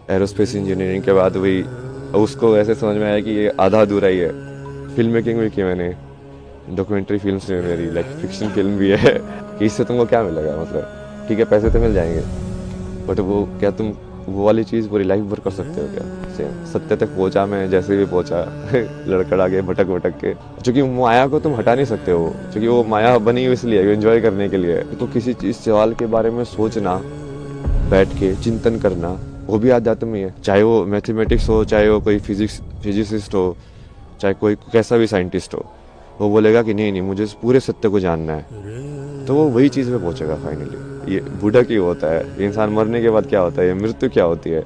Aerospace engineering के बाद वही उसको ऐसे समझ में आया कि ये आधा अधूरा ही है। फिल्म मेकिंग भी की मैंने, डॉक्यूमेंट्री फिल्म्स में मेरी लाइक फिक्शन फिल्म भी है कि इससे तुमको क्या मिलेगा, मतलब ठीक है पैसे तो मिल जाएंगे बट वो क्या तुम वो वाली चीज़ पूरी लाइफ भर कर सकते हो क्या? सेम सत्य तक पहुंचा मैं जैसे भी पहुंचा लड़खड़ा के भटक भटक के, क्योंकि माया को तुम हटा नहीं सकते हो, क्योंकि वो माया बनी हुई इसलिए एंजॉय करने के लिए। तो किसी चीज़ सवाल के बारे में सोचना, बैठ के चिंतन करना, वो भी आध्यात्म ही है। चाहे वो मैथमेटिक्स हो, चाहे वो कोई फिजिसिस्ट हो, चाहे कोई कैसा भी साइंटिस्ट हो, वो बोलेगा कि नहीं नहीं मुझे इस पूरे सत्य को जानना है, तो वो वही चीज़ में पहुंचेगा फाइनली। ये बुढ़ा क्यों होता है, इंसान मरने के बाद क्या होता है, ये मृत्यु क्या होती है।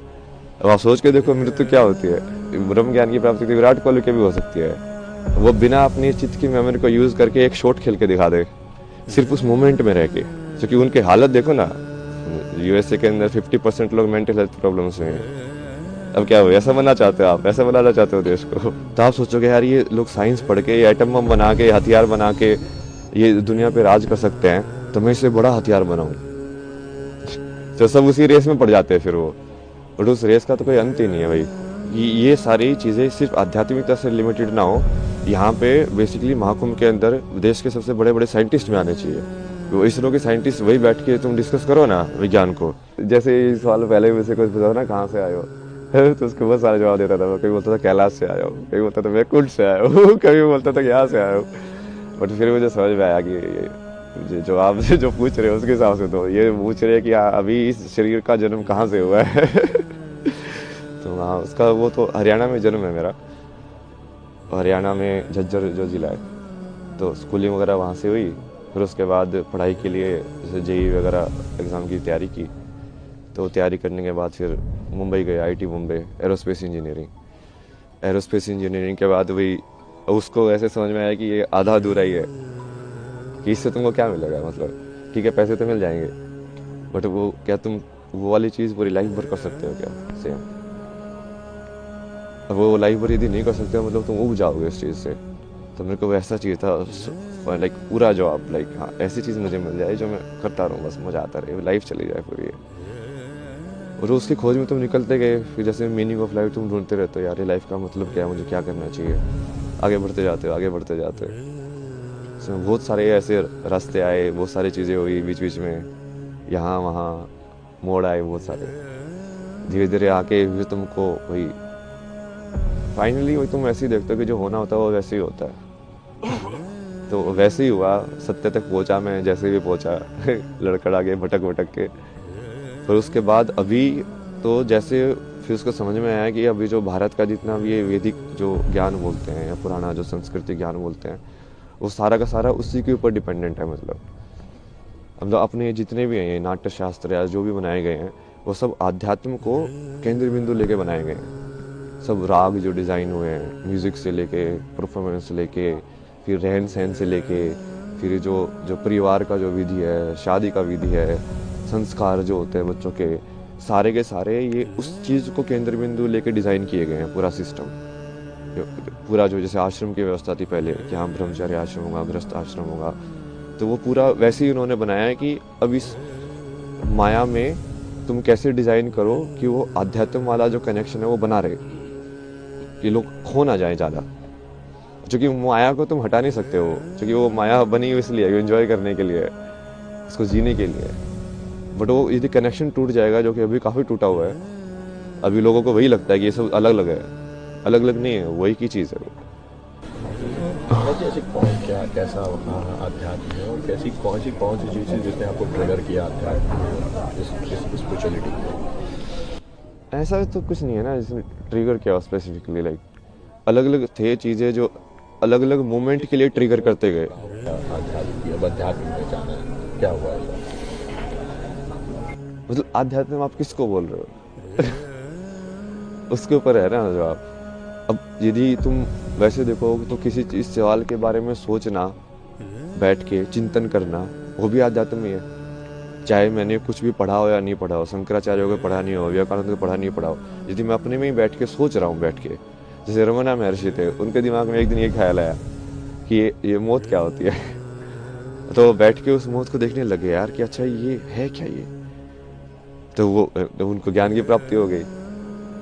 अब आप सोच के देखो मृत्यु क्या होती है। ब्रह्म ज्ञान की प्राप्ति तो विराट कोहली की भी हो सकती है। वो बिना अपनी चित्त की मेमोरी को यूज करके एक शॉट खेल के दिखा दे, सिर्फ उस मोमेंट में रह के। क्योंकि उनकी हालत देखो ना, यूएसए के अंदर 50% लोग मेंटल हेल्थ प्रॉब्लम्स में हैं। अब क्या हो, ऐसा बनना चाहते हो आप, ऐसा बनाना चाहते हो देश को? तो आप सोचोगे यार ये लोग साइंस पढ़ के, ये एटम बम बना के, हथियार बना के ये दुनिया पे राज कर सकते हैं, तो मैं इससे बड़ा हथियार बनाऊं। तो सब उसी रेस में पड़ जाते हैं फिर वो, और उस रेस का तो कोई अंत ही नहीं है भाई। ये सारी चीज़ें सिर्फ आध्यात्मिकता से लिमिटेड ना हो। यहाँ पे बेसिकली महाकुंभ के अंदर देश के सबसे बड़े बड़े साइंटिस्ट में आने चाहिए। वो इसरो के साइंटिस्ट वही बैठ के तुम डिस्कस करो ना विज्ञान को। जैसे इस सवाल पहले भी से कुछ पूछा ना, कहाँ से आए हो तो उसको बहुत सारा जवाब देता था। कभी बोलता था कैलाश से आया हूँ, कभी बोलता था मैं कुंड से आया हूँ, कभी बोलता था यहाँ से आया हूँ। बट फिर मुझे समझ में आया कि जो आप जो पूछ रहे हो उसके हिसाब से तो ये पूछ रहे हैं कि अभी इस शरीर का जन्म कहाँ से हुआ है तो हाँ, उसका वो तो हरियाणा में जन्म है मेरा। हरियाणा में झज्जर जो ज़िला है, तो स्कूलिंग वगैरह वहाँ से हुई। फिर उसके बाद पढ़ाई के लिए जैसे जेई वगैरह एग्ज़ाम की तैयारी की, तो तैयारी करने के बाद फिर मुंबई गए, IT Mumbai, aerospace engineering. Aerospace engineering के बाद वही उसको ऐसे समझ में आया कि ये आधा अधूरा ही है, कि इससे तुमको क्या मिलेगा, मतलब ठीक है पैसे तो मिल जाएंगे बट वो क्या तुम वो वाली चीज़ पूरी लाइफ भर कर सकते हो क्या? सेम अब वो लाइफ भर यदि नहीं कर सकते हो मतलब तुम उब जाओगे इस चीज़ से। तो मेरे को वैसा चाहिए था, लाइक पूरा जॉब, लाइक हाँ ऐसी चीज़ मुझे मिल जाए जो मैं करता रहूँ, बस मज़ा आता रहे, लाइफ चली जाए पूरी। और उसकी खोज में तुम निकलते गए, फिर जैसे मीनिंग ऑफ लाइफ तुम ढूंढते रहते हो, यार ये लाइफ का मतलब क्या है, मुझे क्या करना चाहिए। आगे बढ़ते जाते हो, आगे बढ़ते जाते हो। इसमें बहुत सारे ऐसे रास्ते आए, बहुत सारी चीज़ें हुई बीच बीच में, यहाँ वहाँ मोड़ आए बहुत सारे। धीरे धीरे आके फिर तुमको वही फाइनली वही तुम वैसे ही देखते हो कि जो होना होता है वो वैसे ही होता है। तो वैसे ही हुआ, सत्य तक पहुंचा मैं जैसे भी पहुंचा लड़खड़ा के भटक भटक के। फिर उसके बाद अभी तो जैसे फिर उसको समझ में आया कि अभी जो भारत का जितना भी ये वैदिक जो ज्ञान बोलते हैं या पुराना जो संस्कृति ज्ञान बोलते हैं, वो सारा का सारा उसी के ऊपर डिपेंडेंट है। मतलब अपने जितने भी हैं ये नाट्य शास्त्र या जो भी बनाए गए हैं, वो सब आध्यात्म को केंद्र बिंदु लेके बनाए गए हैं। सब राग जो डिज़ाइन हुए हैं, म्यूज़िक से लेके, परफॉर्मेंस से लेके, फिर रहन सहन से लेके, फिर जो जो परिवार का जो विधि है, शादी का विधि है, संस्कार जो होते हैं बच्चों के सारे ये उस चीज़ को केंद्र बिंदु लेके डिज़ाइन किए गए हैं। पूरा सिस्टम पूरा जो जैसे आश्रम की व्यवस्था थी पहले कि हाँ ब्रह्मचार्य आश्रम होगा, गृहस्थ आश्रम होगा, तो वो पूरा वैसे ही उन्होंने बनाया है कि अब इस माया में तुम कैसे डिज़ाइन करो कि वो आध्यात्म वाला जो कनेक्शन है वो बना रहे, कि लोग खो ना जाए ज़्यादा। क्योंकि माया को तुम हटा नहीं सकते हो, क्योंकि वो माया बनी हुई इसलिए एंजॉय करने के लिए, इसको जीने के लिए। बट वो यदि कनेक्शन टूट जाएगा, जो कि अभी काफ़ी टूटा हुआ है, अभी लोगों को वही लगता है कि ये सब अलग अलग है, अलग अलग नहीं है, वही की चीज़ है वो। जैसे कौन क्या कैसा अध्यात्म है और कैसी कौन सी चीज़ें जिसने आपको ट्रिगर किया अध्यात्म इस स्पिरिचुअलिटी को? ऐसा तो कुछ नहीं है ना जिसने ट्रिगर किया स्पेसिफिकली, लाइक अलग अलग थे चीज़ें जो अलग अलग मोमेंट के लिए ट्रिगर करते गए। अध्यात्म में जाना है, क्या हुआ ऐसा? मतलब आध्यात्म आप किसको बोल रहे हो उसके ऊपर है ना जवाब। अब यदि तुम वैसे देखो तो किसी चीज़ सवाल के बारे में सोचना, बैठ के चिंतन करना, वो भी आध्यात्म ही है। चाहे मैंने कुछ भी पढ़ा हो या नहीं पढ़ा हो, शंकराचार्य को पढ़ा नहीं हो, विवेकानंद को पढ़ा नहीं पढ़ा हो, यदि मैं अपने में ही बैठ के सोच रहा हूँ, बैठ के जैसे रमना महर्षि थे, उनके दिमाग में एक दिन ये ख्याल आया कि ये मौत क्या होती है तो बैठ के उस मौत को देखने लगे यार कि अच्छा ये है क्या ये, तो वो तो उनको ज्ञान की प्राप्ति हो गई।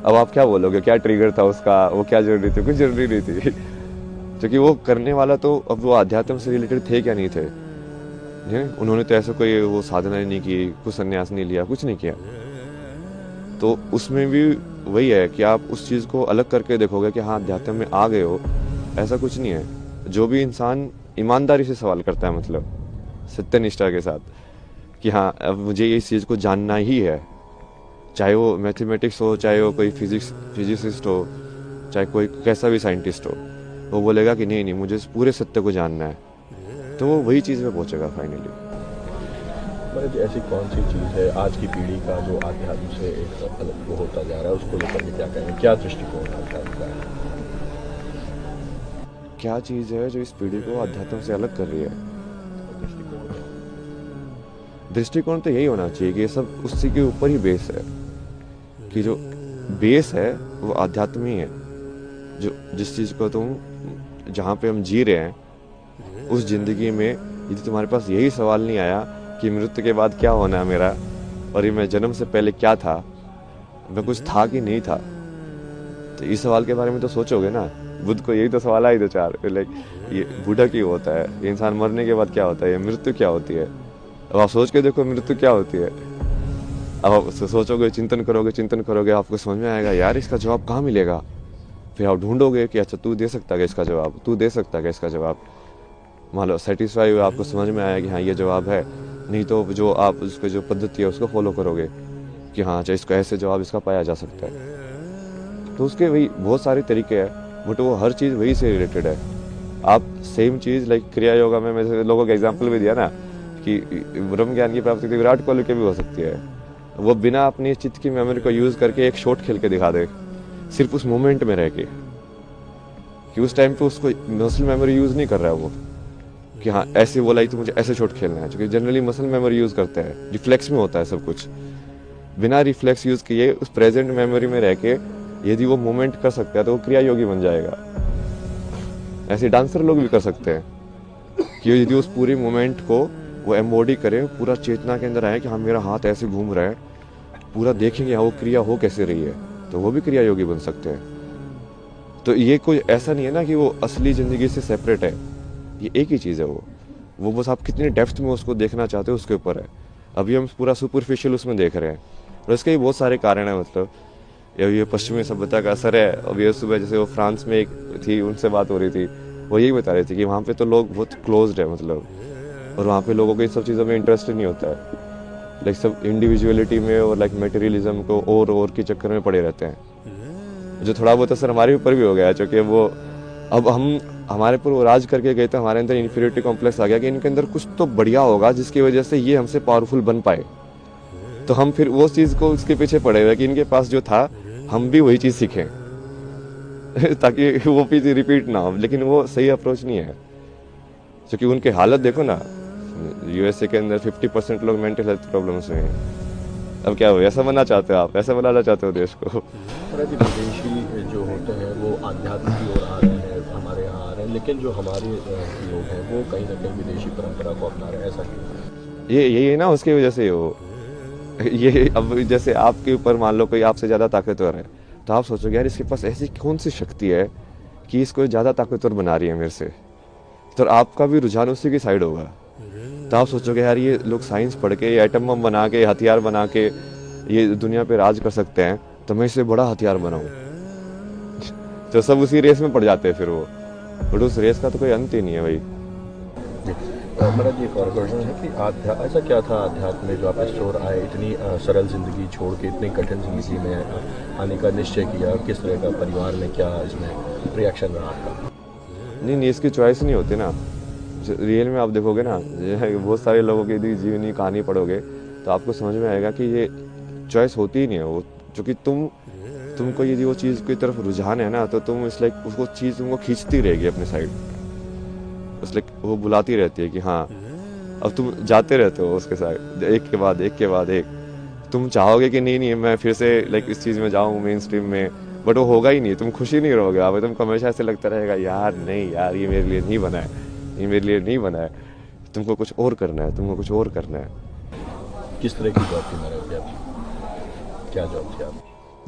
अब आप क्या बोलोगे, क्या ट्रिगर था उसका, वो क्या जरूरी थी, कुछ जरूरी नहीं थी क्योंकि वो करने वाला तो अब वो अध्यात्म से रिलेटेड थे क्या नहीं थे, उन्होंने तो ऐसा कोई वो साधना नहीं की, कुछ संन्यास नहीं लिया, कुछ नहीं किया। तो उसमें भी वही है कि आप उस चीज़ को अलग करके देखोगे कि हाँ अध्यात्म में आ गए हो, ऐसा कुछ नहीं है। जो भी इंसान ईमानदारी से सवाल करता है, मतलब सत्यनिष्ठा के साथ कि हाँ अब मुझे इस चीज़ को जानना ही है, चाहे वो मैथमेटिक्स हो, चाहे वो कोई फिजिसिस्ट हो, चाहे कोई कैसा भी साइंटिस्ट हो, वो बोलेगा कि नहीं नहीं मुझे इस पूरे सत्य को जानना है, तो वो वही चीज़ में पहुंचेगा फाइनली। मतलब ऐसी कौन सी चीज़ है आज की पीढ़ी का जो आध्यात्म से एक अलग वो होता जा रहा है, उसको लेकर के क्या कहेंगे, क्या दृष्टिकोण है आध्यात्म का? क्या चीज़ है जो इस पीढ़ी को अध्यात्म से अलग कर रही है? दृष्टिकोण तो यही होना चाहिए कि ये सब उसी के ऊपर ही बेस है, कि जो बेस है वो अध्यात्म ही है। जो जिस चीज़ को तुम जहाँ पे हम जी रहे हैं उस जिंदगी में यदि तुम्हारे पास यही सवाल नहीं आया कि मृत्यु के बाद क्या होना है मेरा, और ये मैं जन्म से पहले क्या था, मैं कुछ था कि नहीं था, तो इस सवाल के बारे में तो सोचोगे ना। बुद्ध को यही तो सवाल आए दो चार, लाइक ये बूढ़ा क्यों होता है, ये इंसान मरने के बाद क्या होता है, ये मृत्यु क्या होती है। अब आप सोच के देखो मृत्यु क्या होती है। अब आप सोचोगे, चिंतन करोगे, आपको समझ में आएगा यार इसका जवाब कहाँ मिलेगा। फिर आप ढूंढोगे कि अच्छा तू दे सकता है इसका जवाब, तू दे सकता है इसका जवाब। मान लो सेटिस्फाई हुआ, आपको समझ में आया कि हाँ ये जवाब है, नहीं तो जो आप उसके जो पद्धति है उसको फॉलो करोगे कि हाँ अच्छा इसका ऐसे जवाब इसका पाया जा सकता है। तो उसके वही बहुत सारे तरीके हैं, बट वो हर चीज़ वही से रिलेटेड है। आप सेम चीज़ लाइक क्रिया योगा में मैंने लोगों का एग्जाम्पल भी दिया ना कि ब्रह्म ज्ञान की प्राप्ति विराट कोहली की भी हो सकती है। वो बिना अपनी चित्त की मेमोरी को यूज़ करके एक शॉट खेल के दिखा दे, सिर्फ उस मोमेंट में रह के, कि उस टाइम पे उसको मसल मेमोरी यूज़ नहीं कर रहा है वो कि हाँ ऐसे बोला ही तो मुझे ऐसे शॉट खेलना है, क्योंकि जनरली मसल मेमोरी यूज़ करते हैं, रिफ्लेक्स में होता है सब कुछ। बिना रिफ्लेक्स यूज़ किए उस प्रेजेंट मेमोरी में रह के यदि वो मूवमेंट कर सकता है तो वो क्रिया योगी बन जाएगा। ऐसे डांसर लोग भी कर सकते हैं कि यदि उस पूरी मूवमेंट को वो एम्बॉडी करें, पूरा चेतना के अंदर आए कि हाँ मेरा हाथ ऐसे घूम रहा है, पूरा देखेंगे हाँ वो क्रिया हो कैसे रही है, तो वो भी क्रिया योगी बन सकते हैं। तो ये कोई ऐसा नहीं है ना कि वो असली ज़िंदगी से सेपरेट है, ये एक ही चीज़ है। वो बस आप कितने डेप्थ में उसको देखना चाहते हो उसके ऊपर है। अभी हम पूरा सुपरफिशियल उसमें देख रहे हैं, और इसके भी बहुत सारे कारण हैं। मतलब ये पश्चिमी सभ्यता का असर है। अभी ये सुबह जैसे वो फ्रांस में एक थी, उनसे बात हो रही थी, वो यही बता रही थी कि वहाँ पे तो लोग बहुत क्लोज्ड है, मतलब, और वहाँ पे लोगों को इन सब चीज़ों में इंटरेस्ट नहीं होता है। लाइक सब इंडिविजुअलिटी में और लाइक मटेरियलिज्म को और के चक्कर में पड़े रहते हैं, जो थोड़ा बहुत असर हमारे ऊपर भी हो गया है। क्योंकि वो अब हमारे पर वो राज करके गए थे, हमारे अंदर इन्फीरियरिटी कॉम्प्लेक्स आ गया कि इनके अंदर कुछ तो बढ़िया होगा जिसकी वजह से ये हमसे पावरफुल बन पाए। तो हम फिर वो चीज़ को उसके पीछे पड़े हुए कि इनके पास जो था हम भी वही चीज़ सीखें ताकि वो चीज़ रिपीट ना हो। लेकिन वो सही अप्रोच नहीं है, क्योंकि उनकी हालत देखो ना, यूएसए के अंदर 50% लोग मेंटल हेल्थ प्रॉब्लम्स में हैं। अब क्या हो, ऐसा बनना चाहते हो आप, ऐसा बनाना चाहते हो देश को? विदेशी जो होते हैं वो आध्यात्म की ओर आ रहे हैं, हमारे यहाँ आ रहे हैं, लेकिन जो हमारे लोग हैं वो कहीं ना कहीं विदेशी परंपरा को अपना रहे हैं, ऐसा क्यों? ये है ना, उसकी वजह से हो ये। अब जैसे आपके ऊपर मान लो कोई आपसे ज़्यादा ताकतवर है, तो आप सोचोगे यार इसके पास ऐसी कौन सी शक्ति है कि इसको ज़्यादा ताकतवर बना रही है मेरे से, तो आपका भी रुझान उसी की साइड होगा। तो आप सोचोगे यार ये लोग साइंस पढ़ के, ये एटम बम बना के, हथियार बना के ये दुनिया पे राज कर सकते हैं, तो मैं इससे बड़ा हथियार बनाऊं। तो सब उसी रेस में पड़ जाते हैं फिर वो, बट उस रेस का तो कोई अंत ही नहीं है भाई। महाराज जी, एक और क्वेश्चन है कि ऐसा क्या था अध्यात्म में जो आप इस ओर आए, इतनी सरल जिंदगी छोड़ के इतनी कठिन जिंदगी में आने का निश्चय किया? किस तरह का परिवार में क्या इसमें रिएक्शन रहा आपका? नहीं, इसकी चॉइस नहीं होती ना। रियल में आप देखोगे ना, बहुत सारे लोगों की यदि जीवनी कहानी पढ़ोगे तो आपको समझ में आएगा कि ये चॉइस होती ही नहीं है वो। क्योंकि तुमको यदि वो चीज़ की तरफ रुझान है ना, तो तुम इस लाइक उसको चीज़ तुमको खींचती रहेगी अपने साइड, उस लाइक वो बुलाती रहती है कि हाँ, अब तुम जाते रहते हो उसके साथ एक के बाद एक। तुम चाहोगे कि नहीं मैं फिर से लाइक इस चीज़ में जाऊँ मेन स्ट्रीम में, बट वो होगा ही नहीं, तुम खुशी नहीं रहोगे। अब तुमको हमेशा ऐसे लगता रहेगा यार नहीं यार ये मेरे लिए नहीं बना है, ये मेरे लिए नहीं बना है, तुमको कुछ और करना है, किस तरह की जॉब थी महाराज जी आपकी? क्या जॉब थी आप?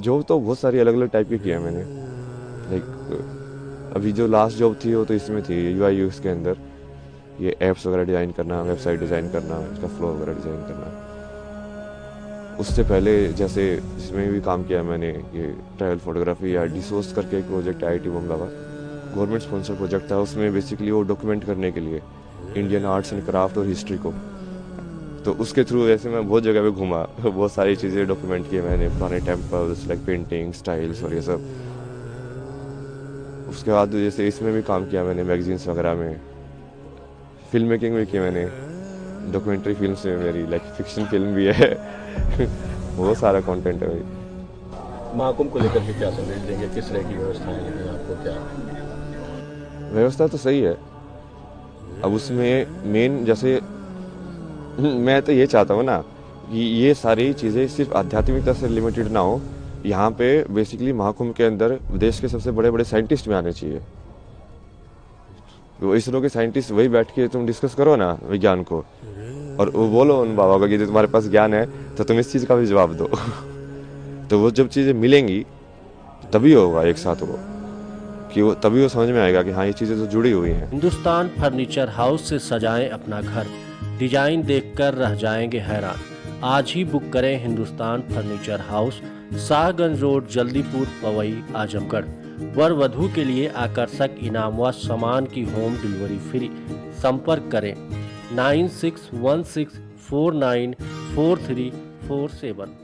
जॉब तो बहुत सारी अलग अलग टाइप की किया है मैंने। लाइक अभी जो लास्ट जॉब थी वो तो इसमें थी UI UX के अंदर, ये ऐप्स वगैरह डिज़ाइन करना, वेबसाइट डिज़ाइन करना, इसका फ्लो वगैरह डिज़ाइन करना। उससे पहले जैसे जिसमें भी काम किया मैंने, ये ट्रैवल फोटोग्राफी या डिसोर्स करके एक प्रोजेक्ट IIT बॉम्बे का गवर्नमेंट स्पॉन्सर प्रोजेक्ट था। उसमें बेसिकली वो डॉक्यूमेंट करने के लिए इंडियन आर्ट्स एंड क्राफ्ट और हिस्ट्री को, तो उसके थ्रू ऐसे मैं बहुत जगह पे घूमा, बहुत सारी चीज़ें डॉक्यूमेंट किए मैंने, पुराने टेम्पल्स लाइक पेंटिंग स्टाइल्स और ये सब। उसके बाद जैसे इसमें भी काम किया मैंने, मैगजीन्स वगैरह में, फिल्म मेकिंग भी की मैंने, डॉक्यूमेंट्री फिल्म्स में मेरी लाइक फिक्शन फिल्म भी है बहुत सारा कंटेंट है भाई। महाकुंभ को लेकर के क्या संदेश देंगे, किस तरह की व्यवस्थाएं हैं आपको, क्या व्यवस्था तो सही है। अब उसमें मेन जैसे मैं तो ये चाहता हूँ ना कि ये सारी चीज़ें सिर्फ आध्यात्मिकता से लिमिटेड ना हो। यहाँ पे बेसिकली महाकुंभ के अंदर देश के सबसे बड़े बड़े साइंटिस्ट भी आने चाहिए। वो इसरो के साइंटिस्ट वही बैठ के तुम डिस्कस करो ना विज्ञान को, और वो बोलो उन बाबा को कि तुम्हारे पास ज्ञान है तो तुम इस चीज़ का भी जवाब दो तो वो जब चीज़ें मिलेंगी तभी होगा एक साथ वो, कि वो तभी वो समझ में आएगा कि हाँ ये चीज़ें तो जुड़ी हुई हैं। हिंदुस्तान फर्नीचर हाउस से सजाएं अपना घर, डिजाइन देखकर रह जाएंगे हैरान। आज ही बुक करें Hindustan furniture house, Shahganj road, Jaldipur, Powai, Azamgarh. वर वधू के लिए आकर्षक इनाम व सामान की होम डिलीवरी फ्री। संपर्क करें 9616494347।